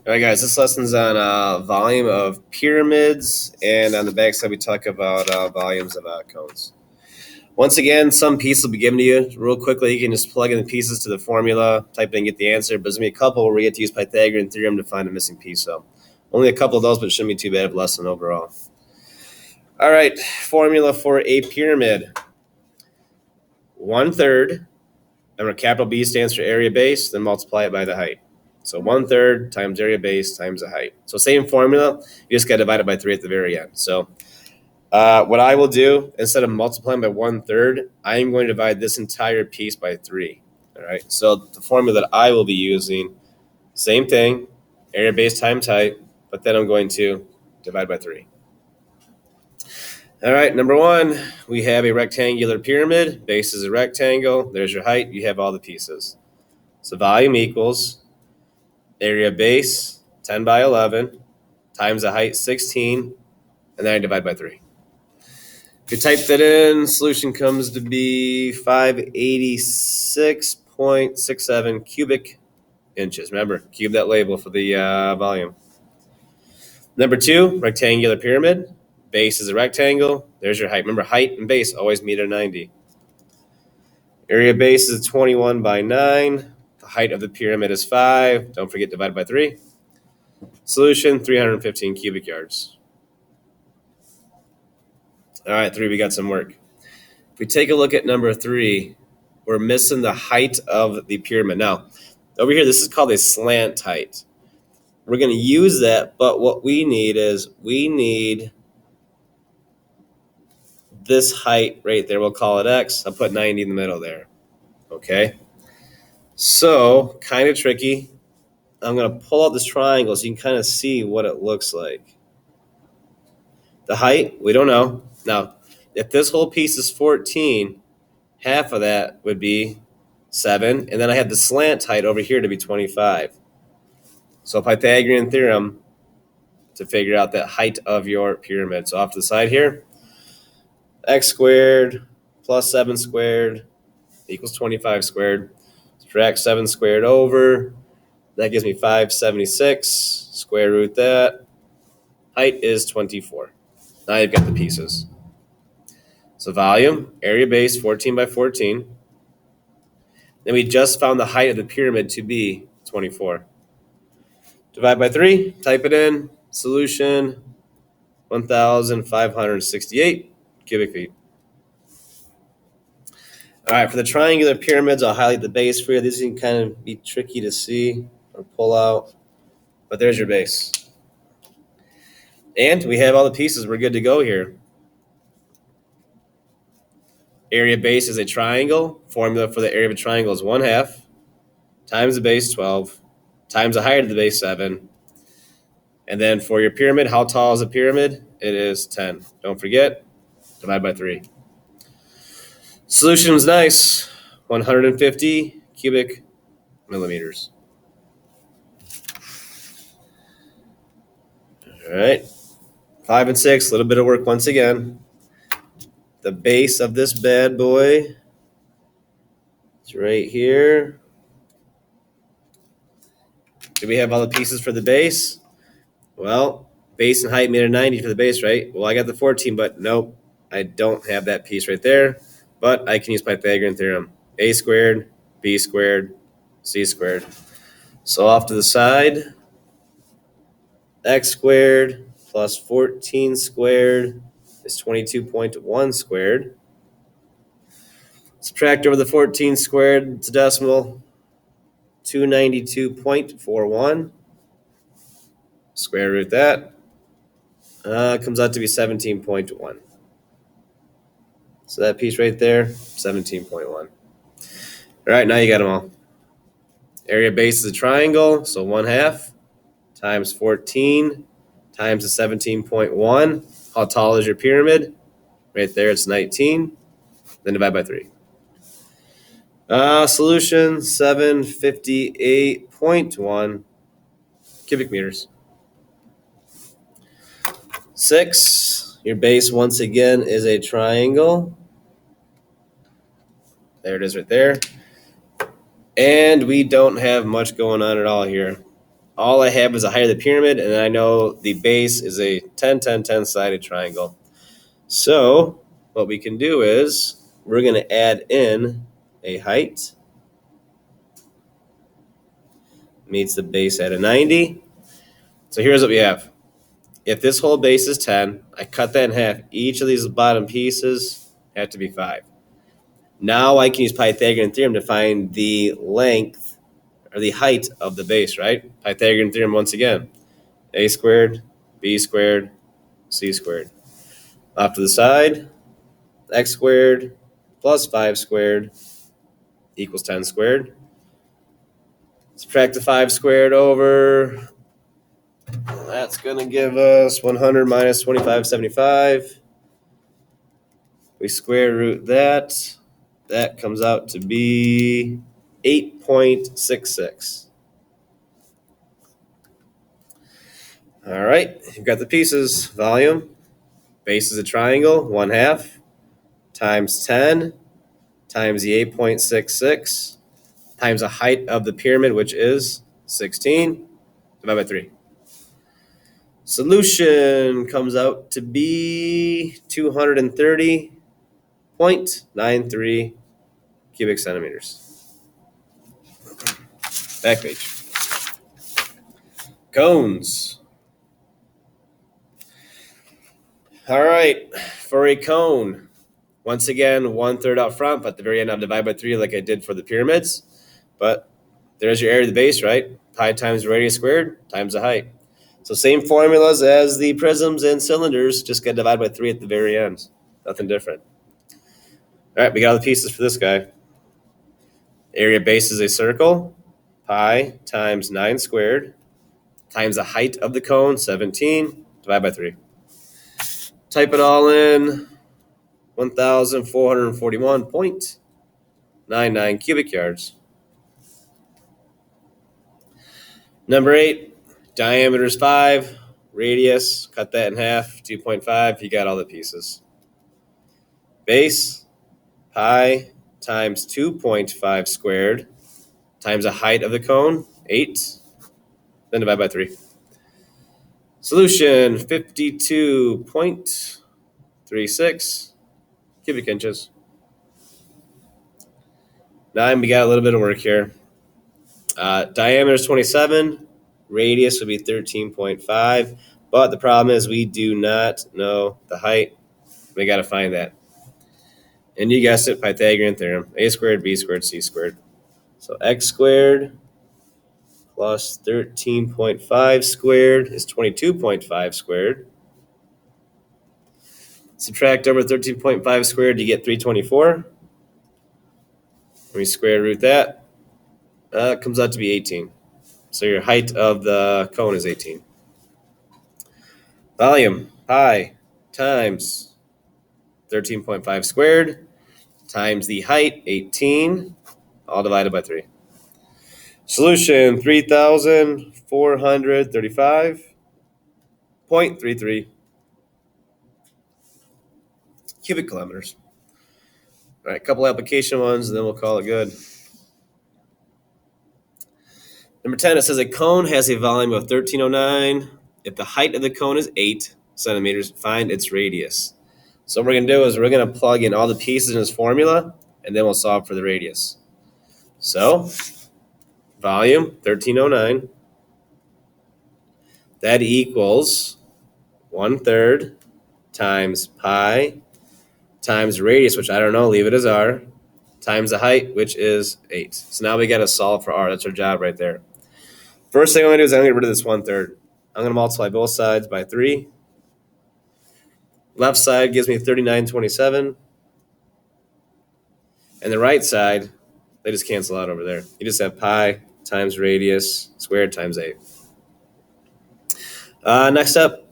All right, guys, this lesson's on volume of pyramids, and on the back side we talk about volumes of cones. Once again, some piece will be given to you real quickly. You can just plug in the pieces to the formula, type in, get the answer. But there's going to be a couple where we get to use Pythagorean theorem to find a missing piece. So only a couple of those, but it shouldn't be too bad of a lesson overall. All right, formula for a pyramid. 1/3, and capital B stands for area base, then multiply it by the height. So 1/3 times area base times the height. So same formula, you just got to divide it by 3 at the very end. So what I will do, instead of multiplying by 1/3, I am going to divide this entire piece by 3. All right. So the formula that I will be using, same thing, area base times height, but then I'm going to divide by 3. All right, number 1, we have a rectangular pyramid. Base is a rectangle. There's your height. You have all the pieces. So volume equals area base 10 by 11 times the height 16, and then I divide by 3. If you type that in, solution comes to be 586.67 cubic inches. Remember, cube that label for the volume. Number 2, rectangular pyramid. Base is a rectangle. There's your height. Remember, height and base always meet at 90. Area base is 21 by 9. The height of the pyramid is 5. Don't forget, divide by 3. Solution, 315 cubic yards. All right, 3, we got some work. If we take a look at number 3, we're missing the height of the pyramid. Now, over here, this is called a slant height. We're going to use that, but what we need is this height right there. We'll call it X. I'll put 90 in the middle there. Okay? So, kind of tricky. I'm going to pull out this triangle so you can kind of see what it looks like. The height, we don't know. Now, if this whole piece is 14, half of that would be 7. And then I have the slant height over here to be 25. So Pythagorean theorem to figure out the height of your pyramid. So off to the side here, x squared plus 7 squared equals 25 squared. Subtract 7 squared over. That gives me 576. Square root that. Height is 24. Now you've got the pieces. So volume, area base, 14 by 14. Then we just found the height of the pyramid to be 24. Divide by 3, type it in. Solution, 1,568 cubic feet. All right, for the triangular pyramids, I'll highlight the base for you. These can kind of be tricky to see or pull out, but there's your base. And we have all the pieces. We're good to go here. Area base is a triangle. Formula for the area of a triangle is 1/2 times the base, 12, times the height of the base, 7. And then for your pyramid, how tall is a pyramid? It is 10. Don't forget, divide by 3. Solution is nice, 150 cubic millimeters. All right, 5 and 6, a little bit of work once again. The base of this bad boy is right here. Do we have all the pieces for the base? Well, base and height made a 90 for the base, right? Well, I got the 14, but nope, I don't have that piece right there. But I can use Pythagorean theorem. A squared, B squared, C squared. So off to the side, x squared plus 14 squared is 22.1 squared. Subtract over the 14 squared, it's a decimal, 292.41. Square root that. Comes out to be 17.1. So that piece right there, 17.1. All right, now you got them all. Area base is a triangle, so 1/2 times 14 times the 17.1. How tall is your pyramid? Right there, it's 19. Then divide by 3. Solution, 758.1 cubic meters. 6, your base once again is a triangle. There it is right there. And we don't have much going on at all here. all I have is a height of the pyramid, and I know the base is a 10, 10, 10 sided triangle. So what we can do is we're going to add in a height meets the base at a 90. So here's what we have. If this whole base is 10, I cut that in half. Each of these bottom pieces have to be 5. Now I can use Pythagorean theorem to find the length or the height of the base, right? Pythagorean theorem once again. A squared, B squared, C squared. Off to the side, x squared plus 5 squared equals 10 squared. Subtract the 5 squared over. That's going to give us 100 minus 2575. We square root that. That comes out to be 8.66. All right, you've got the pieces. Volume, base is a triangle, 1/2 times 10 times the 8.66 times the height of the pyramid, which is 16, divided by 3. Solution comes out to be 230.93 cubic centimeters. Back page. Cones. All right, for a cone, once again, 1/3 out front, but at the very end I'll divide by 3 like I did for the pyramids. But there's your area of the base, right? Pi times radius squared times the height. So same formulas as the prisms and cylinders, just get divided by 3 at the very end. Nothing different. All right, we got all the pieces for this guy. Area base is a circle, pi times 9 squared times the height of the cone, 17, divided by 3. Type it all in, 1,441.99 cubic yards. Number 8, diameter is 5, radius, cut that in half, 2.5, you got all the pieces. Base, pi times 2.5 squared times the height of the cone, 8, then divide by 3. Solution, 52.36 cubic inches. 9, we got a little bit of work here. Diameter is 27, radius would be 13.5, but the problem is we do not know the height. We got to find that. And you guessed it, Pythagorean theorem, a squared, b squared, c squared. So x squared plus 13.5 squared is 22.5 squared. Subtract over 13.5 squared, you get 324. We square root that. It comes out to be 18. So your height of the cone is 18. Volume, pi times 13.5 squared times the height, 18, all divided by 3. Solution, 3,435.33 cubic kilometers. All right, a couple application ones, and then we'll call it good. Number 10, it says a cone has a volume of 1309. If the height of the cone is 8 centimeters, find its radius. So what we're going to do is we're going to plug in all the pieces in this formula, and then we'll solve for the radius. So, volume, 1309. That equals 1/3 times pi times radius, which I don't know, leave it as r, times the height, which is 8. So now we got to solve for r. That's our job right there. First thing I'm going to do is I'm going to get rid of this 1/3. I'm going to multiply both sides by 3. Left side gives me 3927. And the right side, they just cancel out over there. You just have pi times radius squared times 8. Next up,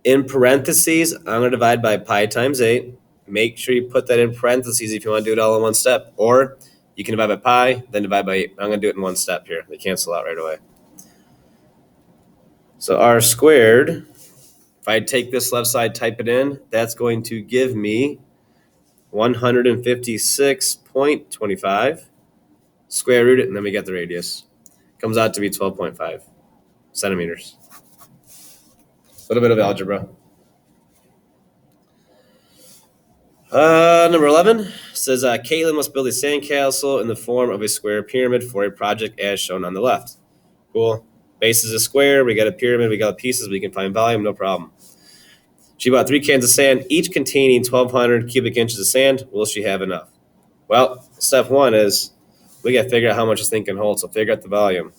in parentheses, I'm going to divide by pi times 8. Make sure you put that in parentheses if you want to do it all in one step. Or you can divide by pi, then divide by 8. I'm going to do it in one step here. They cancel out right away. So r squared, if I take this left side, type it in, that's going to give me 156.25. Square root it, and then we get the radius. Comes out to be 12.5. centimeters. A little bit of algebra. Number 11 says Caitlin must build a sandcastle in the form of a square pyramid for a project as shown on the left. Cool. Base is a square. We got a pyramid. We got pieces. We can find volume. No problem. She bought 3 cans of sand, each containing 1,200 cubic inches of sand. Will she have enough? Well, step 1 is we got to figure out how much this thing can hold. So figure out the volume.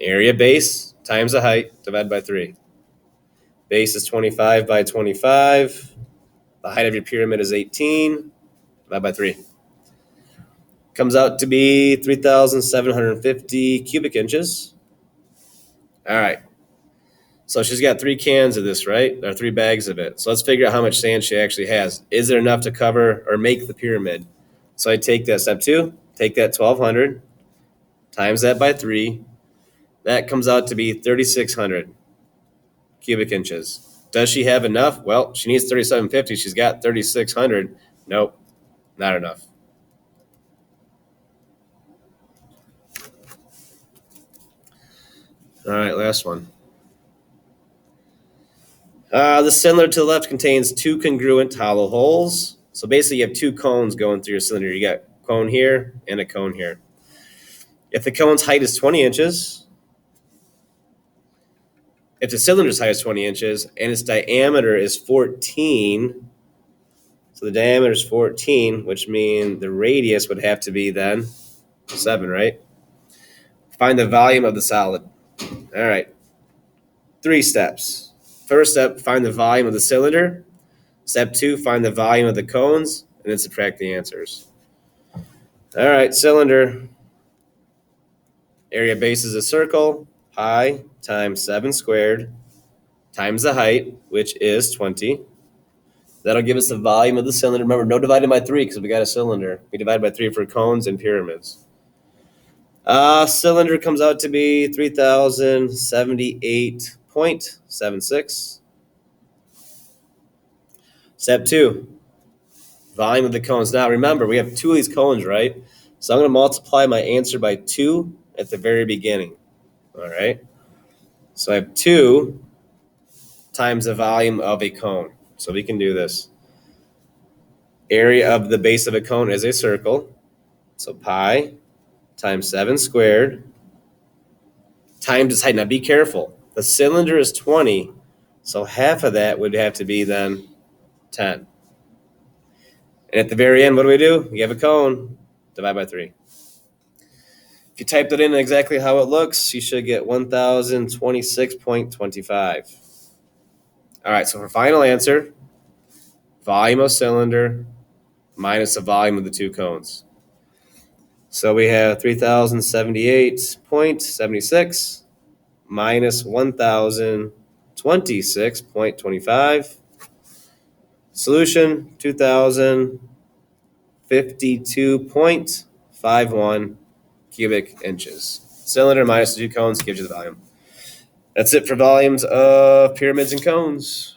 Area base times the height divided by 3. Base is 25 by 25. The height of your pyramid is 18. Divided by 3. Comes out to be 3,750 cubic inches. All right. So she's got 3 cans of this, right? Or 3 bags of it. So let's figure out how much sand she actually has. Is there enough to cover or make the pyramid? So I take that step 2, take that 1,200, times that by 3. That comes out to be 3,600 cubic inches. Does she have enough? Well, she needs 3,750. She's got 3,600. Nope, not enough. All right, last one. The cylinder to the left contains 2 congruent hollow holes. So basically you have 2 cones going through your cylinder. You got a cone here and a cone here. If the cone's height is 20 inches, if the cylinder's height is 20 inches and its diameter is 14, so the diameter is 14, which means the radius would have to be then 7, right? Find the volume of the solid. All right. 3 steps. First step, find the volume of the cylinder. Step 2, find the volume of the cones, and then subtract the answers. All right, cylinder. Area base is a circle. Pi times 7 squared times the height, which is 20. That'll give us the volume of the cylinder. Remember, no divided by 3 because we got a cylinder. We divide by 3 for cones and pyramids. Cylinder comes out to be 3,078.76. Step 2, volume of the cones. Now remember, we have 2 of these cones, right? So I'm going to multiply my answer by 2 at the very beginning. All right. So I have 2 times the volume of a cone. So we can do this. Area of the base of a cone is a circle. So pi times 7 squared times its height. Now be careful. The cylinder is 20, so half of that would have to be then 10. And at the very end, what do? We have a cone. Divide by 3. If you typed it in exactly how it looks, you should get 1,026.25. All right, so for final answer, volume of cylinder minus the volume of the 2 cones. So we have 3,078.76 minus 1,026.25. Solution, 2,052.51 cubic inches. Cylinder minus the 2 cones gives you the volume. That's it for volumes of pyramids and cones.